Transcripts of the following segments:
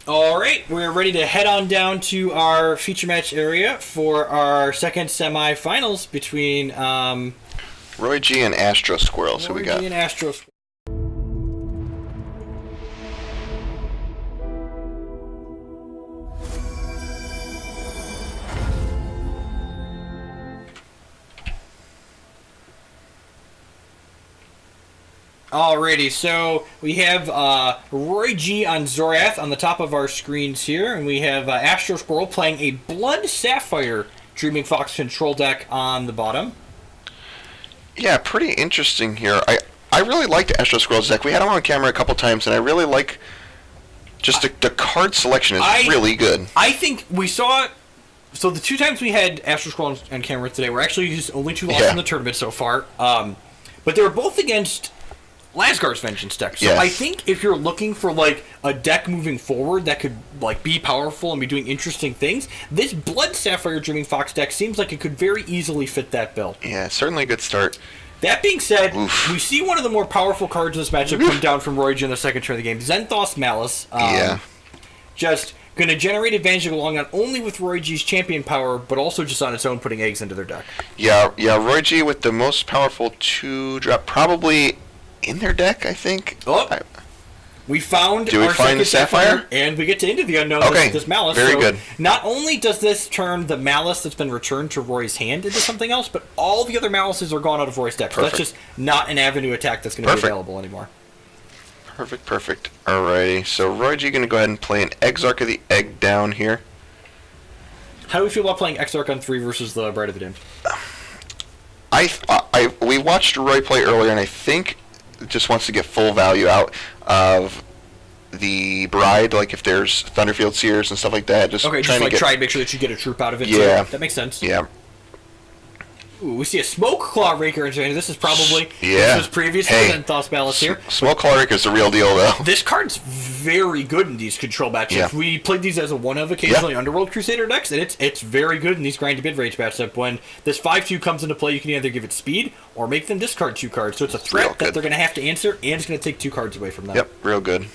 All right, we're ready to head on down to our feature match area for our second semifinals between RoyG and AstroSquirrel. So we got. RoyG and AstroSquirrel. Alrighty, so we have RoyG on Zorath on the top of our screens here, and we have AstroSquirrel playing a Blood Sapphire Dreaming Fox control deck on the bottom. Yeah, pretty interesting here. I really liked AstroSquirrel's deck. We had him on camera a couple times, and I really like just the card selection is really good. I think we saw. So the two times we had AstroSquirrel on camera today were actually just only two losses in the tournament so far. But they were both against Lasgar's Vengeance deck. So I think if you're looking for like a deck moving forward that could like be powerful and be doing interesting things, this Blood Sapphire Dreaming Fox deck seems like it could very easily fit that bill. Yeah, certainly a good start. That being said, we see one of the more powerful cards in this matchup come down from RoyG in the second turn of the game. Zenthos Malice. Just going to generate advantage along not only with RoyG's champion power, but also just on its own putting eggs into their deck. Yeah, RoyG with the most powerful 2-drop, probably in their deck, I think. We found our second Sapphire? And we get to Into the Unknown with this Malice. Very good. Not only does this turn the Malice that's been returned to Roy's hand into something else, but all the other Malices are gone out of Roy's deck. So that's just not an avenue attack that's going to be available anymore. Perfect. Alrighty, so RoyG going to go ahead and play an Exarch of the Egg down here. How do we feel about playing Exarch on 3 versus the Bride of the Damned? We watched Roy play earlier, and I think just wants to get full value out of the Bride, like if there's Thunderfield Seers and stuff like that. Just try and make sure that you get a troop out of it. Yeah. That makes sense. Yeah. Ooh, we see a Smoke Claw Raker in this is probably this was previously Zenthos Malice here. Smoke Claw Raker is the real deal, though. This card's very good in these control matchups. We played these as a one-of occasionally Underworld Crusader decks, and it's very good in these grind to mid-range matchup. When this 5/2 comes into play, you can either give it speed or make them discard 2 cards. So it's a threat that they're going to have to answer, and it's going to take 2 cards away from them. Yep, real good.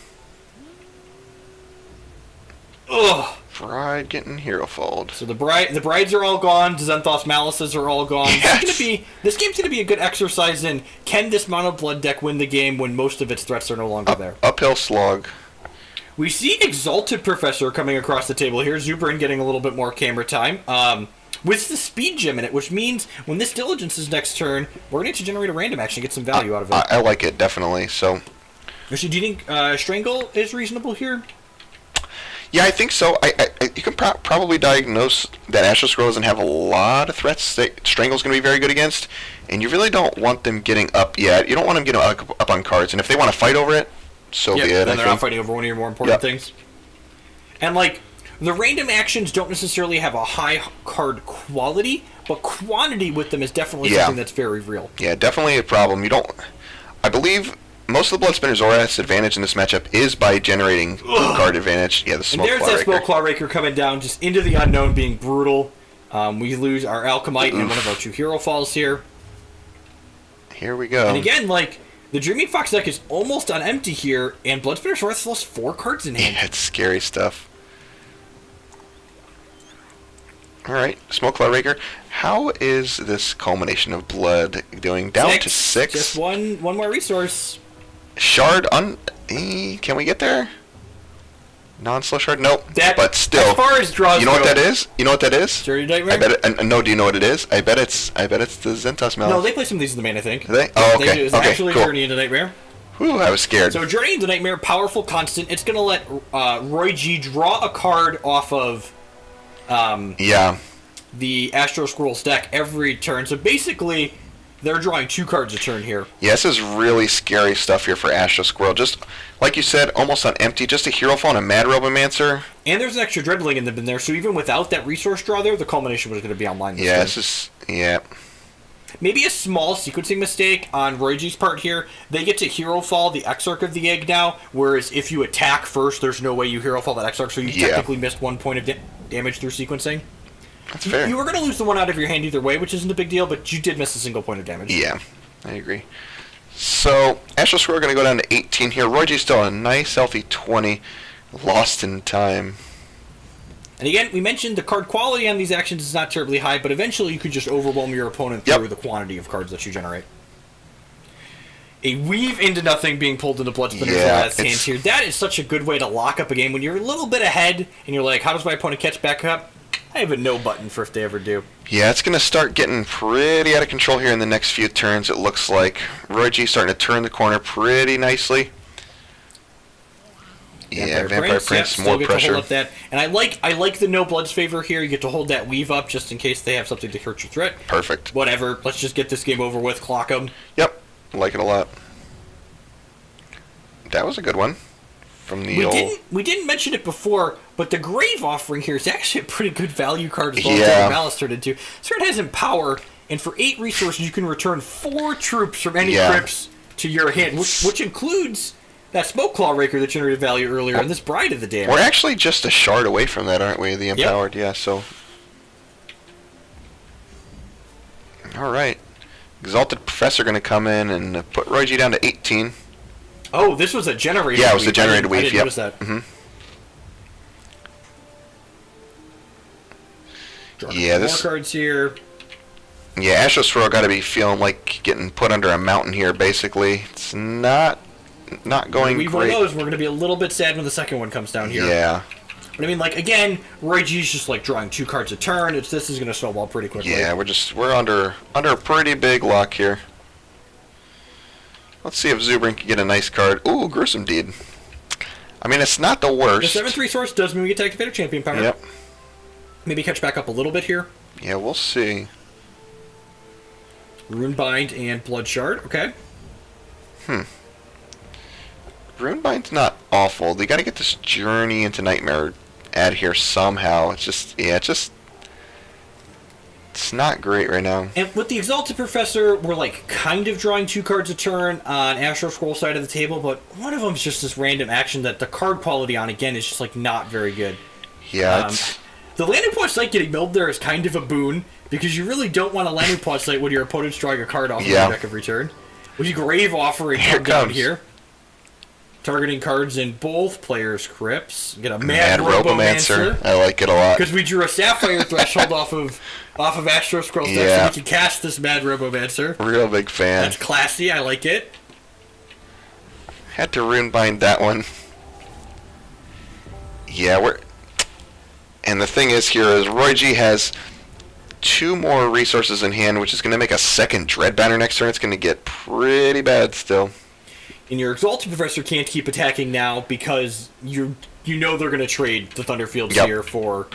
Ugh. Bride getting Hero Fold. So the brides are all gone. The Zenthos Malices are all gone. Yes. This game's gonna be a good exercise in can this mono blood deck win the game when most of its threats are no longer there. Uphill slog. We see Exalted Professor coming across the table here. Zubrin getting a little bit more camera time. With the Speed Gem in it, which means when this diligences next turn, we're going to generate a random action and get some value out of it. I like it, definitely. So, actually, do you think Strangle is reasonable here? Yeah, I think so. You can probably diagnose that AstroSquirrel doesn't have a lot of threats that Strangle's going to be very good against, and you really don't want them getting up yet. You don't want them getting up on cards, and if they want to fight over it, so be it. Then they're not fighting over one of your more important things. And, like, the random actions don't necessarily have a high card quality, but quantity with them is definitely something that's very real. Yeah, definitely a problem. I believe most of the Bloodspinner Zorath's advantage in this matchup is by generating card advantage. Yeah, the Smoke Claw Raker. And there's that Smoke Claw Raker coming down, just into the unknown, being brutal. We lose our Alchemite and one of our 2 Hero Falls here. Here we go. And again, like, the Dreaming Fox deck is almost on empty here, and Bloodspinner Zorath lost 4 cards in hand. Yeah, it's scary stuff. Alright, Smoke Claw Raker. How is this culmination of blood doing? Down to 6? Just one more resource. Shard can we get there? Non-slow shard? Nope. But still. As far as draws You know what that is? You know what that is? Journey Nightmare? I bet it, no, do you know what it is? I bet it's the Zenthos Malice. No, they play some of these in the main, I think. Do they? Oh, okay. It's actually cool. Journey into Nightmare. Whew, I was scared. So Journey into Nightmare, powerful constant. It's going to let RoyG draw a card off of the AstroSquirrel's deck every turn. So basically, they're drawing 2 cards a turn here. Yeah, this is really scary stuff here for AstroSquirrel. Just, like you said, almost on empty. Just a Hero Fall and a Mad Robomancer. And there's an extra Dreadling in there, so even without that resource draw there, the culmination was going to be online this turn. Maybe a small sequencing mistake on RoyG's part here. They get to Hero Fall the Exarch of the Egg now, whereas if you attack first, there's no way you Hero Fall that Exarch, so you technically missed 1 point of damage through sequencing. That's fair. You were going to lose the 1 out of your hand either way, which isn't a big deal, but you did miss a single point of damage. Yeah, I agree. So, AstroSquirrel going to go down to 18 here. RoyG's still a nice, healthy 20. Lost in time. And again, we mentioned the card quality on these actions is not terribly high, but eventually you could just overwhelm your opponent through the quantity of cards that you generate. A weave into nothing being pulled into Bloodspinner's last hand here. That is such a good way to lock up a game when you're a little bit ahead and you're like, how does my opponent catch back up? I have a no button for if they ever do. Yeah, it's going to start getting pretty out of control here in the next few turns, it looks like. RoyG starting to turn the corner pretty nicely. Vampire Prince, more get pressure. To hold up that. And I like the no bloods favor here. You get to hold that weave up just in case they have something to hurt your threat. Perfect. Whatever. Let's just get this game over with. Clock them. Yep. I like it a lot. That was a good one. From the we didn't mention it before, but the Grave Offering here is actually a pretty good value card as well Yeah. as Malice turned into. This card has Empower, and for 8 resources you can return 4 troops from any crypts to your hand, which includes that Smoke Claw Raker that generated value earlier and this Bride of the Damned. We're actually just a shard away from that, aren't we? The Empowered, so... Alright. Exalted Professor going to come in and put RoyG down to 18. Oh, this was a generated weave. Yeah, it was a generated weave, I didn't notice that. Yeah, more cards here. Yeah, AstroSquirrel got to be feeling like getting put under a mountain here, basically. It's not going great. We're going to be a little bit sad when the second one comes down here. Yeah. But I mean, like, again, RoyG's just like drawing 2 cards a turn. This is going to snowball pretty quickly. Yeah, we're under a pretty big lock here. Let's see if Zubrin can get a nice card. Ooh, Gruesome Deed. I mean, it's not the worst. The 7/3 source does mean we get to activate our champion power. Yep. Maybe catch back up a little bit here. Yeah, we'll see. Runebind and Blood Shard. Okay. Runebind's not awful. They got to get this Journey into Nightmare out here somehow. It's just, it's not great right now. And with the Exalted Professor, we're like kind of drawing 2 cards a turn on AstroSquirrel side of the table, but one of them's just this random action that the card quality on, again, is just like not very good. Yeah, the Landing Point Sight getting milled there is kind of a boon, because you really don't want a Landing Point Sight when your opponent's drawing a card off of the deck every turn. We Grave Offering come down here. Targeting cards in both players' crypts. Get a Mad Robomancer. I like it a lot. Because we drew a Sapphire Threshold off of AstroSquirrel's deck, so we can cast this Mad Robomancer. Real big fan. That's classy. I like it. Had to Runebind that one. Yeah, and the thing is here is RoyG has 2 more resources in hand, which is going to make a second Dread Banner next turn. It's going to get pretty bad still. And your Exalted Professor can't keep attacking now because you know they're going to trade the Thunderfields here for...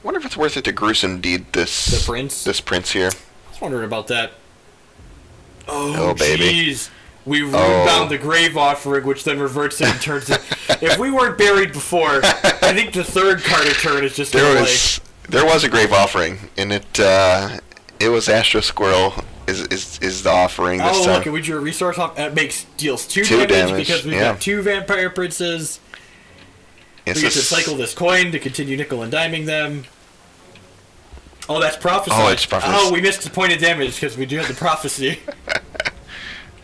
Wonder if it's worth it to Gruesome Deed this prince here. I was wondering about that. Oh baby. Jeez. We rebound the Grave Offering, which then reverts it and turns it. If we weren't buried before, I think the 3rd card of turn is just there was a Grave Offering, and it was AstroSquirrel is the offering this time. Oh, look, we drew a resource off. It deals 2 damage because we've got 2 Vampire Princes. We get to cycle this coin to continue nickel and diming them. Oh, that's Prophecy. Oh, it's Prophecy. Oh, we missed the point of damage because we do have the Prophecy.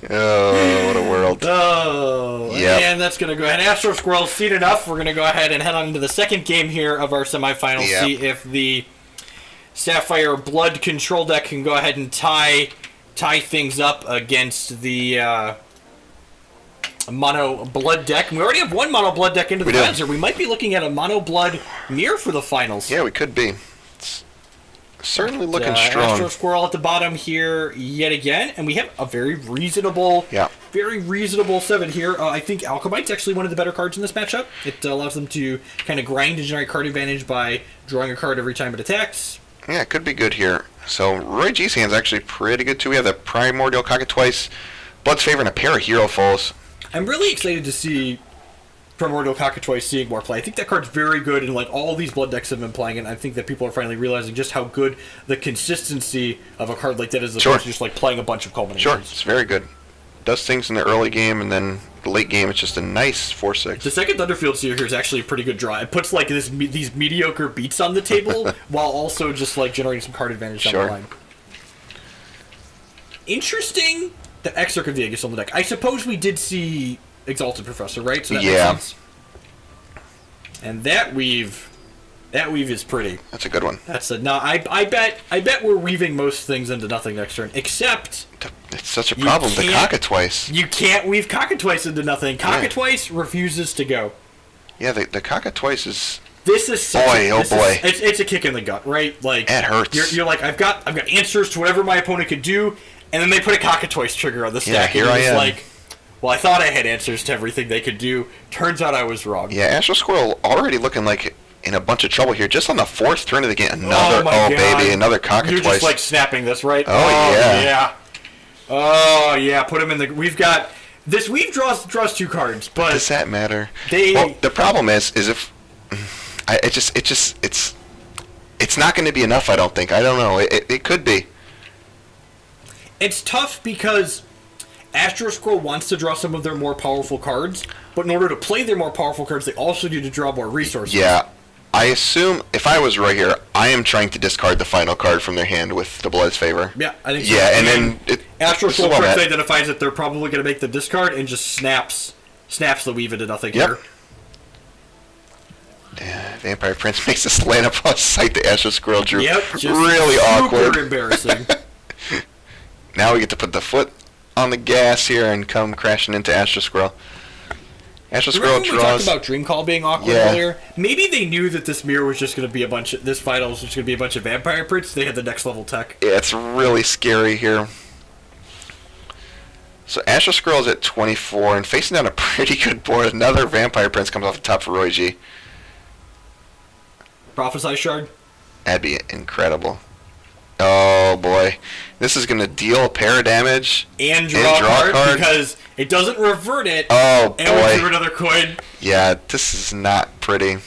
Oh, what a world. Oh, and that's going to go ahead. AstroSquirrel's seen enough. We're going to go ahead and head on into the second game here of our semifinals. See if the Sapphire Blood control deck can go ahead and tie things up against the Mono Blood deck. And we already have 1 Mono Blood deck into the finals here. We might be looking at a Mono Blood mirror for the finals. Yeah, we could be. It's certainly looking strong. AstroSquirrel at the bottom here yet again, and we have a very reasonable 7 here. I think Alchemite's actually one of the better cards in this matchup. It allows them to kind of grind and generate card advantage by drawing a card every time it attacks. Yeah, it could be good here. So RoyG's hand's actually pretty good too. We have the Primordial Cockatrice, Blood's Favor, and a pair of Hero Falls. I'm really excited to see Primordial Cockatrice seeing more play. I think that card's very good, and like all these blood decks have been playing, and I think that people are finally realizing just how good the consistency of a card like that is, as opposed to just like playing a bunch of culminations. Sure, it's very good. Does things in the early game, and then the late game, it's just a nice 4/6. The second Thunderfield Seer here is actually a pretty good draw. It puts like these mediocre beats on the table while also just like generating some card advantage down the line. Interesting the extra Vegas on the deck. I suppose we did see Exalted Professor, right? So that yeah. makes sense. And that weave is pretty. That's a good one. I bet we're weaving most things into nothing next turn, except it's such a problem. The Cockatrice. You can't weave Cockatrice into nothing. Cockatrice refuses to go. Yeah, the Cockatrice is. This is such boy. It's a kick in the gut, right? Like it hurts. You're like I've got answers to whatever my opponent could do, and then they put a Cockatrice trigger on the stack. Yeah, here I am. Like, well, I thought I had answers to everything they could do. Turns out I was wrong. Yeah, AstroSquirrel already looking like in a bunch of trouble here. Just on the 4th turn of the game, another Cockatrice. You're just like snapping this, right? Yeah. Oh yeah. Put him in the. We've got this. Weave draws 2 cards, but does that matter? The problem is if it's not going to be enough. I don't think. I don't know. It could be. It's tough because AstroSquirrel wants to draw some of their more powerful cards, but in order to play their more powerful cards, they also need to draw more resources. Yeah. I assume, if I was right here, I am trying to discard the final card from their hand with the Blood's Favor. Yeah, I think so. Yeah, and then AstroSquirrel correctly identifies that they're probably going to make the discard and just snaps the weave into nothing here. Yeah, Vampire Prince makes us land up on sight. The AstroSquirrel drew. Yep, just really awkward. Super embarrassing. Now we get to put the foot on the gas here and come crashing into AstroSquirrel. AstroSquirrel draws. We talked about Dream Call being awkward earlier. Maybe they knew that this mirror was just going to be this finals was just going to be a bunch of Vampire Prince. They had the next level tech. Yeah, it's really scary here. So AstroSquirrel's at 24 and facing down a pretty good board. Another Vampire Prince comes off the top for RoyG. Prophesize Shard? That'd be incredible. Oh boy. This is going to deal a pair of damage. And draw a card because it doesn't revert it. Oh boy. And we drew another coin. Yeah, this is not pretty.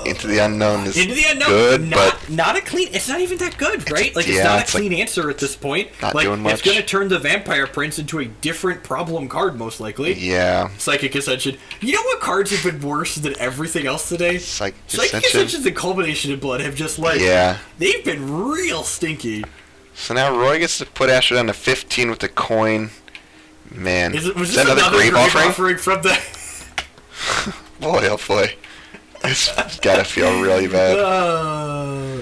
Into the Unknown is good, but not a clean. It's not even that good, right? Like it's not a clean answer at this point. Not doing much. It's going to turn the Vampire Prince into a different problem card, most likely. Yeah. Psychic Ascension. You know what cards have been worse than everything else today? Psychic Ascension and Culmination in Blood have just they've been real stinky. So now Roy gets to put Astro down to 15 with the coin. Man, was this another grave offering from the? Boy, oh boy. It's gotta feel really bad.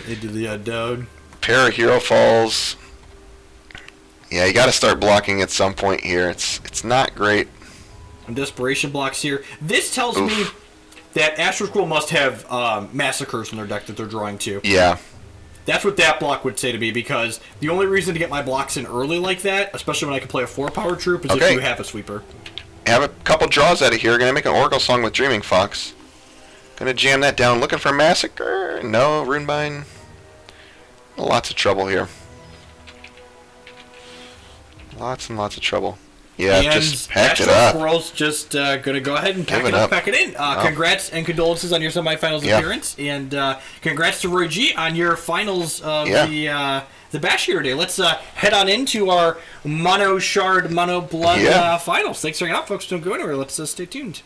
Into the Unknown. Pair of Hero Falls. Yeah, you gotta start blocking at some point here. It's not great. And Desperation blocks here. This tells me that AstroSquirrel must have Massacres in their deck that they're drawing to. Yeah. That's what that block would say to me, because the only reason to get my blocks in early like that, especially when I can play a 4-power troop, is if you have a sweeper. Have a couple draws out of here. Gonna make an Oracle Song with Dreaming Fox. Gonna jam that down. Looking for Massacre. No, Runebind. Lots of trouble here. Lots and lots of trouble. Yeah, and just packed it up. AstroSquirrel's just gonna go ahead and pack it in. Congrats and condolences on your semifinals appearance, and congrats to RoyG on your finals of the Bash here today. Let's head on into our Mono Shard, Mono Blood finals. Thanks for hanging out, folks. Don't go anywhere. Let's stay tuned.